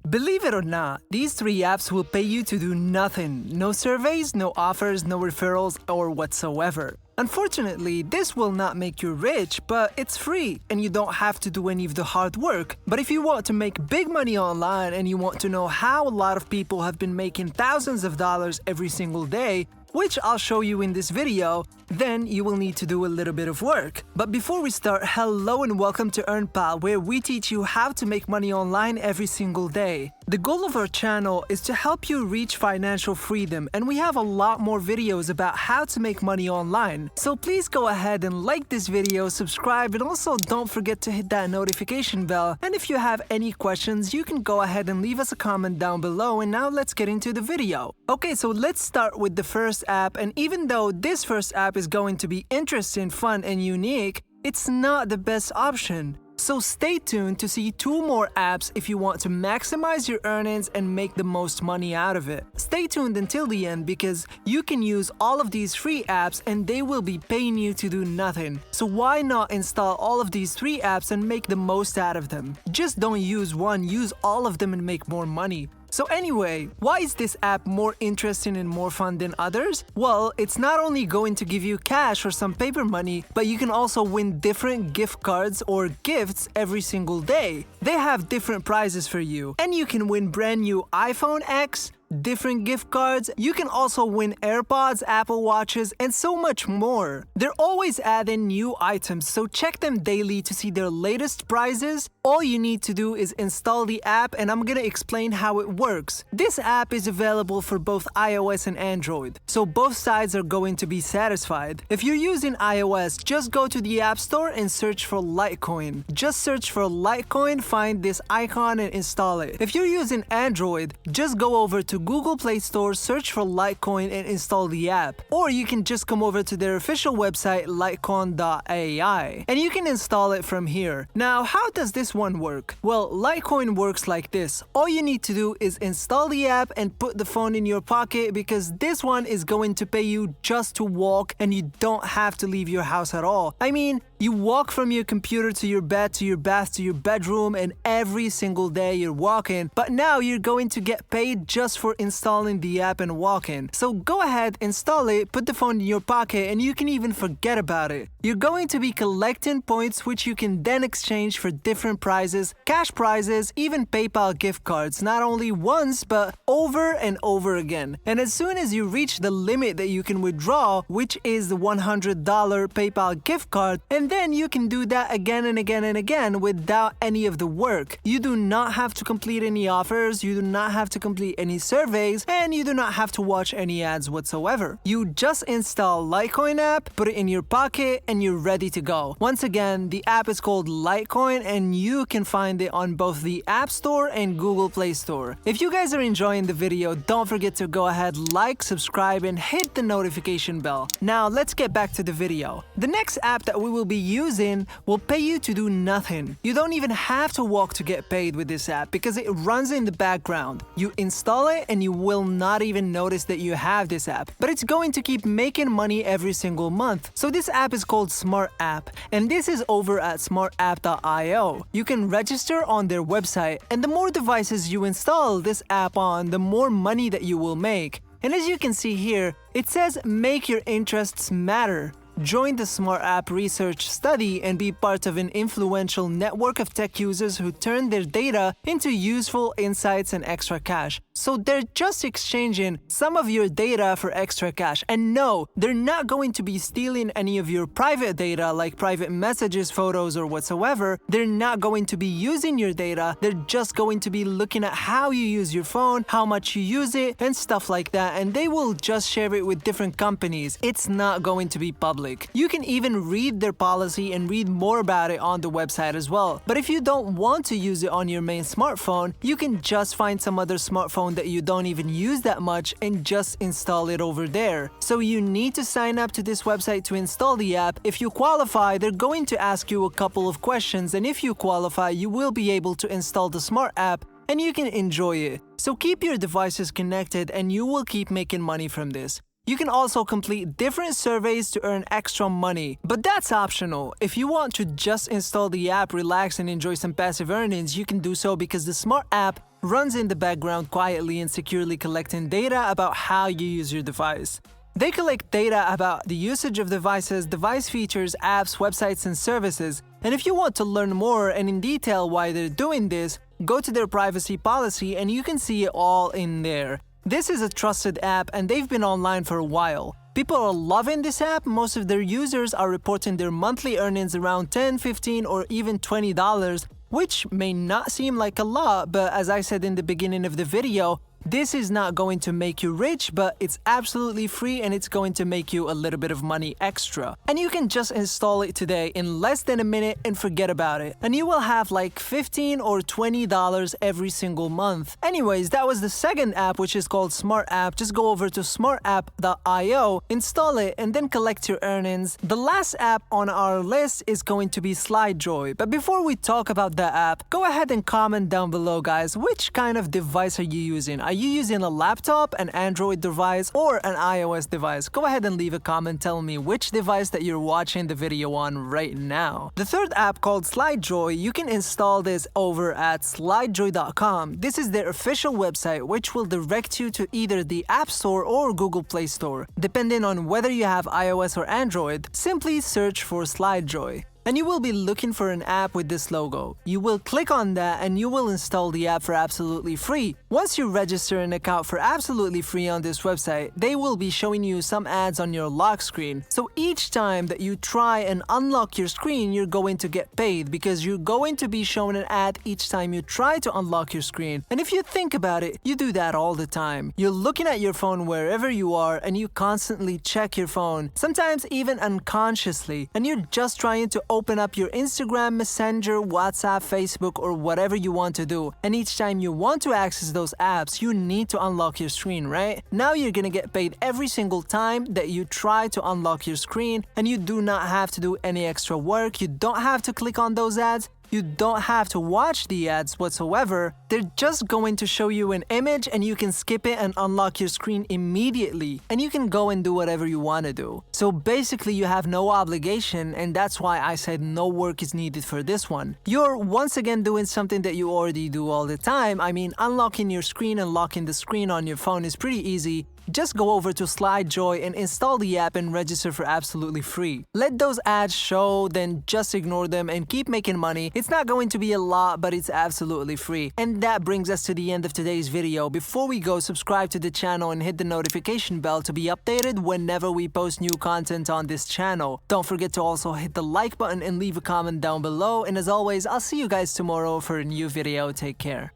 Believe it or not, these 3 apps will pay you to do nothing. No surveys, no offers, no referrals, or whatsoever. Unfortunately, this will not make you rich, but it's free and you don't have to do any of the hard work. But if you want to make big money online and you want to know how a lot of people have been making thousands of dollars every single day, which I'll show you in this video, then you will need to do a little bit of work. But before we start, hello and welcome to EarnPal, where we teach you how to make money online every single day. The goal of our channel is to help you reach financial freedom, and we have a lot more videos about how to make money online. So please go ahead and like this video, subscribe, and also don't forget to hit that notification bell. And if you have any questions, you can go ahead and leave us a comment down below. And now let's get into the video. Okay, so let's start with the first app, and even though this first app is going to be interesting, fun, and unique, it's not the best option. So stay tuned to see 2 more apps if you want to maximize your earnings and make the most money out of it. Stay tuned until the end because you can use all of these free apps and they will be paying you to do nothing. So why not install all of these 3 apps and make the most out of them? Just don't use one, use all of them and make more money. So anyway, why is this app more interesting and more fun than others? Well, it's not only going to give you cash or some paper money, but you can also win different gift cards or gifts every single day. They have different prizes for you, and you can win brand new iPhone X, different gift cards. You can also win AirPods, Apple Watches, and so much more. They're always adding new items, so check them daily to see their latest prizes. All you need to do is install the app, and I'm gonna explain how it works. This app is available for both iOS and Android, so both sides are going to be satisfied. If you're using iOS, just go to the App Store and search for Litecoin. Just search for Litecoin, find this icon and install it. If you're using Android, just go over to Google Play Store, search for Litecoin and install the app. Or you can just come over to their official website, litecoin.ai, and you can install it from here. Now, how does this one work? Well, Litecoin works like this. All you need to do is install the app and put the phone in your pocket, because this one is going to pay you just to walk and you don't have to leave your house at all. I mean, you walk from your computer to your bed, to your bath, to your bedroom, and every single day you're walking, but now you're going to get paid just for installing the app and walking. So go ahead, install it, put the phone in your pocket, and you can even forget about it. You're going to be collecting points which you can then exchange for different prizes, cash prizes, even PayPal gift cards, not only once, but over and over again. And as soon as you reach the limit that you can withdraw, which is the $100 PayPal gift card, and then you can do that again and again and again without any of the work. You do not have to complete any offers, you do not have to complete any surveys, and you do not have to watch any ads whatsoever. You just install Litecoin app, put it in your pocket, and you're ready to go. Once again, the app is called Litecoin, and you can find it on both the App Store and Google Play Store. If you guys are enjoying the video, don't forget to go ahead, like, subscribe, and hit the notification bell. Now, let's get back to the video. The next app that we will be using will pay you to do nothing. You don't even have to walk to get paid with this app because it runs in the background. You install it and you will not even notice that you have this app, but it's going to keep making money every single month. So this app is called Smart App, and this is over at smartapp.io. You can register on their website, and the more devices you install this app on, the more money that you will make. And as you can see here, it says make your interests matter. Join the Smart App research study and be part of an influential network of tech users who turn their data into useful insights and extra cash. So they're just exchanging some of your data for extra cash. And no, they're not going to be stealing any of your private data like private messages, photos, or whatsoever. They're not going to be using your data. They're just going to be looking at how you use your phone, how much you use it, and stuff like that. And they will just share it with different companies. It's not going to be public. You can even read their policy and read more about it on the website as well. But if you don't want to use it on your main smartphone, you can just find some other smartphone that you don't even use that much and just install it over there. So you need to sign up to this website to install the app. If you qualify, they're going to ask you a couple of questions, and if you qualify, you will be able to install the Smart App and you can enjoy it. So keep your devices connected and you will keep making money from this. You can also complete different surveys to earn extra money, but that's optional. If you want to just install the app, relax, and enjoy some passive earnings, you can do so because the Smart App runs in the background quietly and securely collecting data about how you use your device. They collect data about the usage of devices, device features, apps, websites, and services. And if you want to learn more and in detail why they're doing this, go to their privacy policy and you can see it all in there. This is a trusted app and they've been online for a while. People are loving this app. Most of their users are reporting their monthly earnings around $10, $15, or even $20, which may not seem like a lot, but as I said in the beginning of the video, this is not going to make you rich, but it's absolutely free and it's going to make you a little bit of money extra. And you can just install it today in less than a minute and forget about it. And you will have like $15 or $20 every single month. Anyways, that was the second app, which is called Smart App. Just go over to smartapp.io, install it, and then collect your earnings. The last app on our list is going to be SlideJoy. But before we talk about that app, go ahead and comment down below, guys. Which kind of device are you using? Are you using a laptop, an Android device, or an iOS device? Go ahead and leave a comment telling me which device that you're watching the video on right now. The third app, called SlideJoy, you can install this over at slidejoy.com. This is their official website, which will direct you to either the App Store or Google Play Store. Depending on whether you have iOS or Android, simply search for SlideJoy. And you will be looking for an app with this logo. You will click on that and you will install the app for absolutely free. Once you register an account for absolutely free on this website, they will be showing you some ads on your lock screen. So each time that you try and unlock your screen, you're going to get paid because you're going to be shown an ad each time you try to unlock your screen. And if you think about it, you do that all the time. You're looking at your phone wherever you are and you constantly check your phone, sometimes even unconsciously, and you're just trying to open up your Instagram, Messenger, WhatsApp, Facebook, or whatever you want to do. And each time you want to access those apps, you need to unlock your screen, right? Now you're gonna get paid every single time that you try to unlock your screen, and you do not have to do any extra work. You don't have to click on those ads. You don't have to watch the ads whatsoever. They're just going to show you an image and you can skip it and unlock your screen immediately. And you can go and do whatever you want to do. So basically you have no obligation, and that's why I said no work is needed for this one. You're once again doing something that you already do all the time. I mean, unlocking your screen and locking the screen on your phone is pretty easy. Just go over to SlideJoy and install the app and register for absolutely free. Let those ads show, then just ignore them and keep making money. It's not going to be a lot, but it's absolutely free. And that brings us to the end of today's video. Before we go, subscribe to the channel and hit the notification bell to be updated whenever we post new content on this channel. Don't forget to also hit the like button and leave a comment down below. And as always, I'll see you guys tomorrow for a new video. Take care.